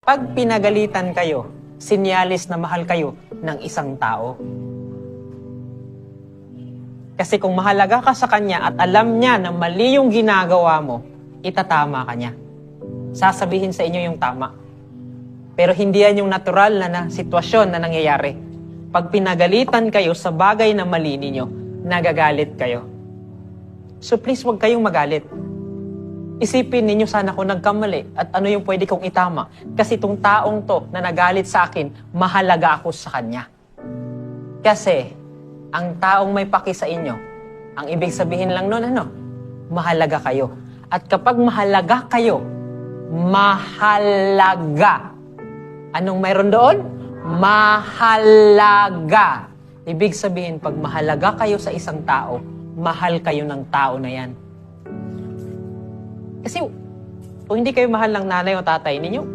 Pag pinagalitan kayo, sinyalis na mahal kayo ng isang tao. Kasi kung mahalaga ka sa kanya at alam niya na mali yung ginagawa mo, itatama ka niya. Sasabihin sa inyo yung tama. Pero hindi yan yung natural na sitwasyon na nangyayari. Pag pinagalitan kayo sa bagay na mali ninyo, nagagalit kayo. So please, huwag kayong magalit. Isipin ninyo, sana ko nagkamali at ano yung pwede kong itama. Kasi itong taong to na nagalit sa akin, mahalaga ako sa kanya. Kasi, ang taong may paki sa inyo, ang ibig sabihin lang nun, mahalaga kayo. At kapag mahalaga kayo, mahalaga. Anong mayroon doon? Mahalaga. Ibig sabihin, pag mahalaga kayo sa isang tao, mahal kayo ng tao na yan. Kasi kung hindi kayo mahal ng nanay o tatay ninyo,